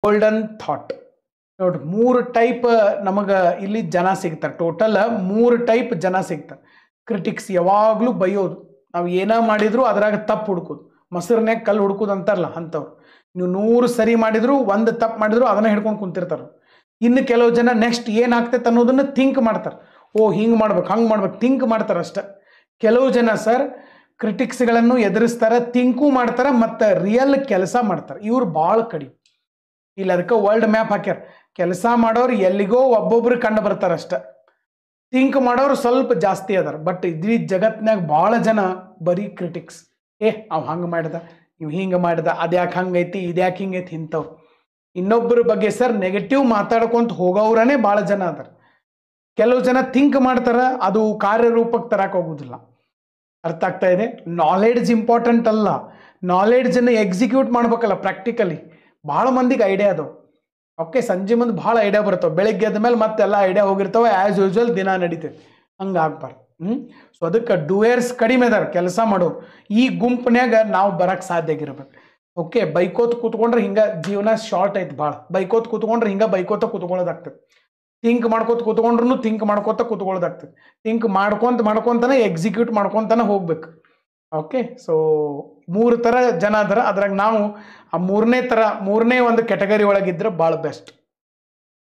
Golden thought. ನೋಡ್ರಿ 3 type ನಮಗೆ ಇಲ್ಲಿ ಜನ ಸಿಗ್ತಾರೆ. ಟೋಟಲ್ 3 ಟೈಪ್ ಜನ ಸಿಗ್ತಾರೆ. ಕ್ರಿಟಿಕ್ಸ್ ಯಾವಾಗಲೂ ಬೈಯೋದು, ನಾವು ಏನ ಮಾಡಿದ್ರು ಅದ್ರಾಗ ತಪ್ಪು ಹುಡ್ಕೋದು, ಮೊಸರನ್ಯಾಗ ಕಲ್ಲು ಹುಡ್ಕೋದು ಅಂತಾರಲ್ಲ ಅಂಥವ್ರು. ನೀವು 100 ಸರಿ ಮಾಡಿದ್ರು 1 ತಪ್ಪು ಮಾಡಿದ್ರು ಅದನ್ನ ಹಿಡ್ಕೊಂಡು ಕುಂತಿರ್ತಾರೆ. ಇನ್ನು ಕೆಲವು ಜನ ನೆಕ್ಸ್ಟ್ ಏನಾಗ್ತೈತೆ ಅನ್ನೋದನ್ನ ಥಿಂಕ್ ಮಾಡ್ತಾರೆ. ಓ ಹಿಂಗೆ ಮಾಡ್ಬೇಕು ಹಂಗೆ ಮಾಡ್ಬೇಕು ಥಿಂಕ್ ಮಾಡ್ತಾರೆ ಅಷ್ಟೆ. ಕೆಲವು ಜನ ಸರ್ ಕ್ರಿಟಿಕ್ಸ್ಗಳನ್ನು ಎದುರಿಸ್ತಾರೆ, ಥಿಂಕು ಮಾಡ್ತಾರೆ, ಮತ್ತು ರಿಯಲ್ ಕೆಲಸ ಮಾಡ್ತಾರೆ. ಇವ್ರು ಭಾಳ ಕಡಿಮೆ. ಇಲ್ಲ ಅದಕ್ಕೆ ವರ್ಲ್ಡ್ ಮ್ಯಾಪ್ ಹಾಕ್ಯಾರ. ಕೆಲಸ ಮಾಡೋರು ಎಲ್ಲಿಗೋ ಒಬ್ಬೊಬ್ರು ಕಂಡು ಬರ್ತಾರೆ ಅಷ್ಟೆ. ಥಿಂಕ್ ಮಾಡೋರು ಸ್ವಲ್ಪ ಜಾಸ್ತಿ ಅದಾರ. ಬಟ್ ಇದ್ರಿ ಜಗತ್ನಾಗ ಭಾಳ ಜನ ಬರೀ ಕ್ರಿಟಿಕ್ಸ್. ಅವ್ ಹಂಗೆ ಮಾಡ್ದ, ಇವ್ ಹಿಂಗೆ ಮಾಡ್ದ, ಅದ್ಯಾಕೆ ಹಂಗೈತಿ, ಇದ್ಯಾಕೆ ಹಿಂಗೈತಿ ಇಂಥವ್ರು. ಇನ್ನೊಬ್ಬರ ಬಗ್ಗೆ ಸರ್ ನೆಗೆಟಿವ್ ಮಾತಾಡ್ಕೊಂತ ಹೋಗೋವ್ರನೇ ಭಾಳ ಜನ ಅದಾರ. ಕೆಲವು ಜನ ಥಿಂಕ್ ಮಾಡ್ತಾರ, ಅದು ಕಾರ್ಯರೂಪಕ್ಕೆ ತರಕ್ಕೆ ಹೋಗೋದಿಲ್ಲ. ಅರ್ಥ ಆಗ್ತಾ ಇದೆ? ನಾಲೆಡ್ಜ್ ಇಂಪಾರ್ಟೆಂಟ್ ಅಲ್ಲ, ನಾಲೆಡ್ಜನ್ನು ಎಕ್ಸಿಕ್ಯೂಟ್ ಮಾಡ್ಬೇಕಲ್ಲ ಪ್ರಾಕ್ಟಿಕಲಿ. ಭಾಳ ಮಂದಿಗೆ ಐಡಿಯಾ ಅದಾವೆ. ಓಕೆ, ಸಂಜೆ ಮುಂದೆ ಭಾಳ ಐಡಿಯಾ ಬರ್ತಾವೆ, ಬೆಳಗ್ಗೆ ಎದ್ದ ಮೇಲೆ ಮತ್ತೆಲ್ಲ ಐಡಿಯಾ ಹೋಗಿರ್ತಾವೆ. ಆ್ಯಸ್ ಯೂಶ್ವಲ್ ದಿನ ನಡೀತೈತೆ. ಹಂಗೆ ಆಗ್ಬಾರ್ದು. ಸೊ ಅದಕ್ಕೆ ಡೂಯರ್ಸ್ ಕಡಿಮೆ ಅದಾರ, ಕೆಲಸ ಮಾಡೋರು. ಈ ಗುಂಪಿನಾಗ ನಾವು ಬರಕ್ಕೆ ಸಾಧ್ಯ ಆಗಿರ್ಬೇಕು. ಓಕೆ, ಬೈಕೋತ್ ಕೂತ್ಕೊಂಡ್ರೆ ಹಿಂಗೆ ಜೀವನ ಶಾರ್ಟ್ ಐತೆ ಭಾಳ. ಬೈಕೋತ್ ಕೂತ್ಕೊಂಡ್ರೆ ಹಿಂಗೆ ಬೈಕೋತ ಕೂತ್ಕೊಳ್ಳೋದಾಗ್ತದೆ. ಥಿಂಕ್ ಮಾಡ್ಕೋತ ಕೂತ್ಕೊಂಡ್ರು ಥಿಂಕ್ ಮಾಡ್ಕೋತ ಕೂತ್ಕೊಳ್ಳೋದಾಗ್ತದೆ. ಥಿಂಕ್ ಮಾಡ್ಕೊಂತಾನೆ ಎಕ್ಸಿಕ್ಯೂಟ್ ಮಾಡ್ಕೊತಾನೆ ಹೋಗ್ಬೇಕು. ಓಕೆ, ಸೊ 3 ಥರ ಜನ ಅದಾರ. ಅದ್ರಾಗ ನಾವು ಆ ಮೂರನೇ ಒಂದು ಕ್ಯಾಟಗರಿ ಒಳಗಿದ್ರೆ ಭಾಳ ಬೆಸ್ಟ್.